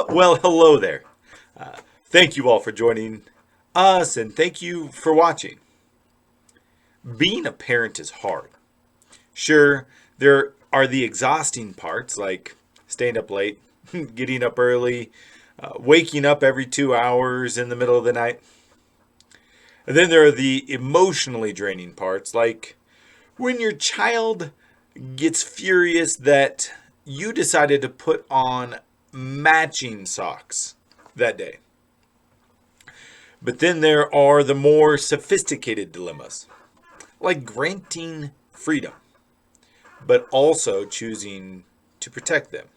Well, hello there. Thank you all for joining us and thank you for watching. Being a parent is hard. Sure, there are the exhausting parts like staying up late, getting up early, waking up every 2 hours in the middle of the night. And then there are the emotionally draining parts like when your child gets furious that you decided to put on matching socks that day. But then there are the more sophisticated dilemmas, like granting freedom, but also choosing to protect them.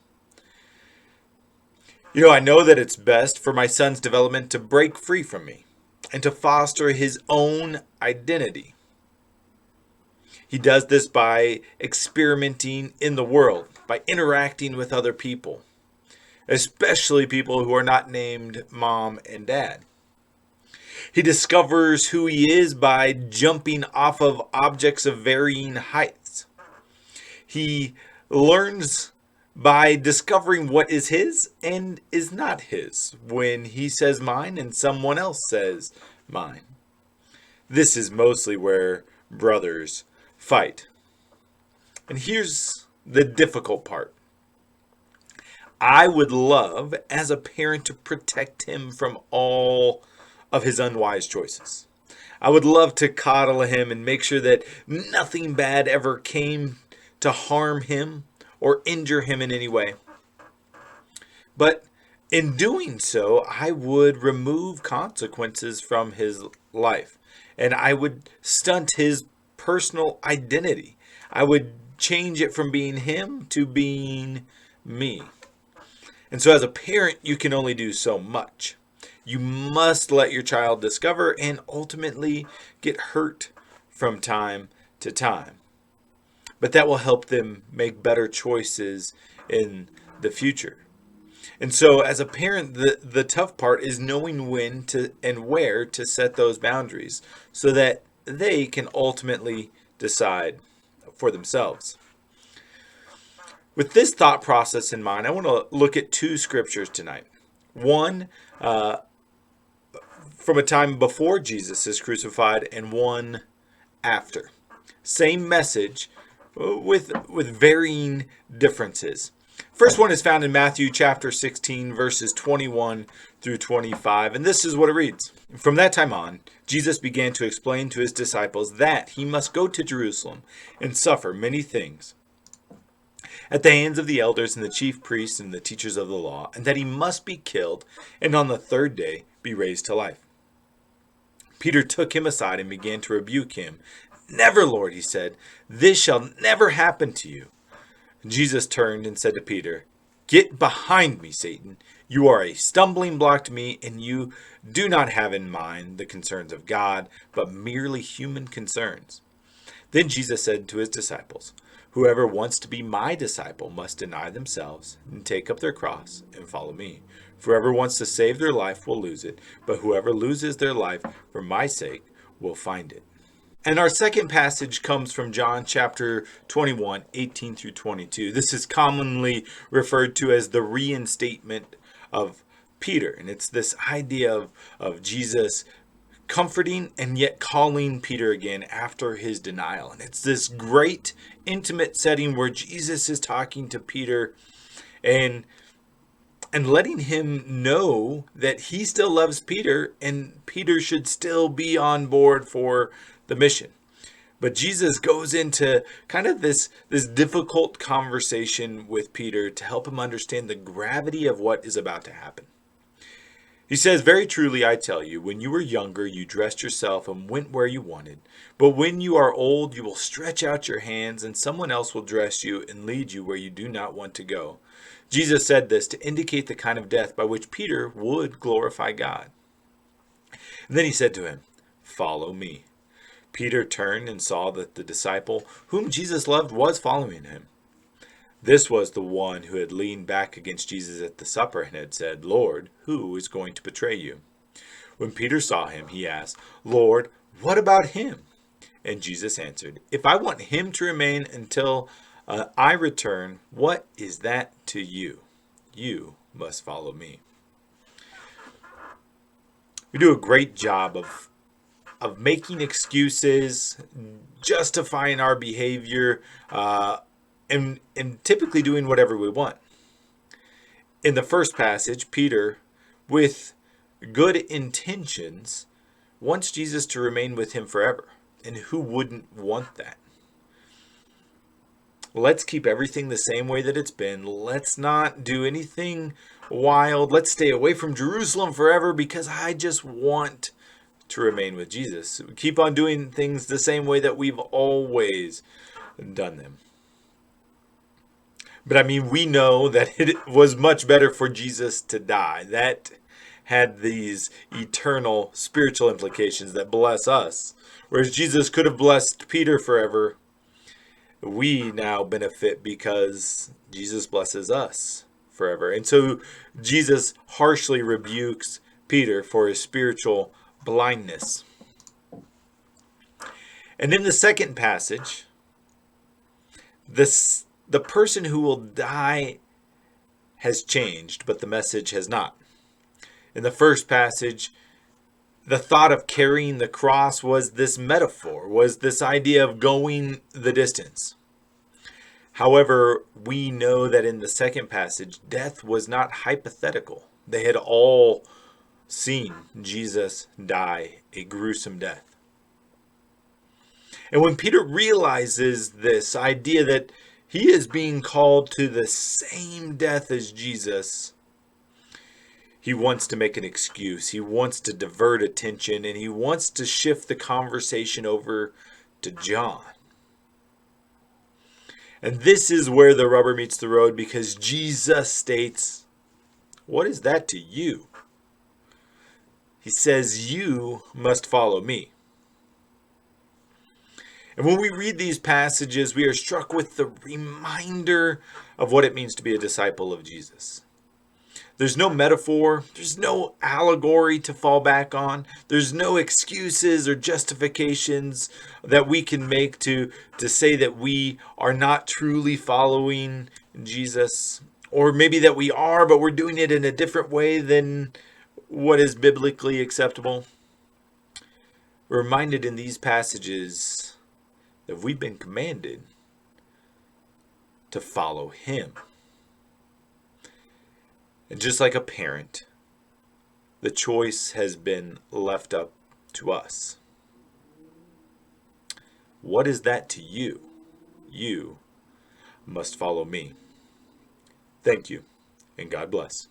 I know that it's best for my son's development to break free from me and to foster his own identity. He does this by experimenting in the world, by interacting with other people, especially people who are not named mom and dad. He discovers who he is by jumping off of objects of varying heights. He learns by discovering what is his and is not his when he says mine and someone else says mine. This is mostly where brothers fight. And here's the difficult part. I would love, as a parent, to protect him from all of his unwise choices. I would love to coddle him and make sure that nothing bad ever came to harm him or injure him in any way. But in doing so, I would remove consequences from his life and I would stunt his personal identity. I would change it from being him to being me. And so as a parent, you can only do so much. You must let your child discover and ultimately get hurt from time to time. But that will help them make better choices in the future. And so as a parent, the tough part is knowing when to and where to set those boundaries so that they can ultimately decide for themselves. With this thought process in mind, I want to look at two scriptures tonight. One from a time before Jesus is crucified and one after. Same message with varying differences. First one is found in Matthew chapter 16, verses 21 through 25, and this is what it reads. From that time on, Jesus began to explain to his disciples that he must go to Jerusalem and suffer many things at the hands of the elders and the chief priests and the teachers of the law, and that he must be killed and on the third day be raised to life. Peter took him aside and began to rebuke him. Never, Lord, he said, this shall never happen to you. Jesus turned and said to Peter, get behind me, Satan. You are a stumbling block to me, and you do not have in mind the concerns of God, but merely human concerns. Then Jesus said to his disciples, whoever wants to be my disciple must deny themselves and take up their cross and follow me. For whoever wants to save their life will lose it, but whoever loses their life for my sake will find it. And our second passage comes from John chapter 21, 18 through 22. This is commonly referred to as the reinstatement of Peter. And it's this idea of Jesus comforting and yet calling Peter again after his denial. And it's this great intimate setting where Jesus is talking to Peter and letting him know that he still loves Peter and Peter should still be on board for the mission. But Jesus goes into kind of this difficult conversation with Peter to help him understand the gravity of what is about to happen. He says, very truly, I tell you, when you were younger, you dressed yourself and went where you wanted. But when you are old, you will stretch out your hands and someone else will dress you and lead you where you do not want to go. Jesus said this to indicate the kind of death by which Peter would glorify God. And then he said to him, follow me. Peter turned and saw that the disciple whom Jesus loved was following him. This was the one who had leaned back against Jesus at the supper and had said, Lord, who is going to betray you? When Peter saw him, he asked, Lord, what about him? And Jesus answered, if I want him to remain until I return, what is that to you? You must follow me. We do a great job of making excuses, justifying our behavior, and typically doing whatever we want. In the first passage, Peter, with good intentions, wants Jesus to remain with him forever. And who wouldn't want that? Let's keep everything the same way that it's been. Let's not do anything wild. Let's stay away from Jerusalem forever because I just want to remain with Jesus. Keep on doing things the same way that we've always done them. But I mean, we know that it was much better for Jesus to die. That had these eternal spiritual implications that bless us. Whereas Jesus could have blessed Peter forever, we now benefit because Jesus blesses us forever. And so Jesus harshly rebukes Peter for his spiritual blindness. And in the second passage, the person who will die has changed, but the message has not. In the first passage, the thought of carrying the cross was this metaphor, was this idea of going the distance. However, we know that in the second passage, death was not hypothetical. They had all seen Jesus die a gruesome death. And when Peter realizes this idea that he is being called to the same death as Jesus, he wants to make an excuse. He wants to divert attention, and he wants to shift the conversation over to John. And this is where the rubber meets the road, because Jesus states, "What is that to you?" He says, "You must follow me." And when we read these passages, we are struck with the reminder of what it means to be a disciple of Jesus. There's no metaphor. There's no allegory to fall back on. There's no excuses or justifications that we can make to say that we are not truly following Jesus. Or maybe that we are, but we're doing it in a different way than what is biblically acceptable. We're reminded in these passages that we've been commanded to follow him. And just like a parent, the choice has been left up to us. What is that to you? You must follow me. Thank you, and God bless.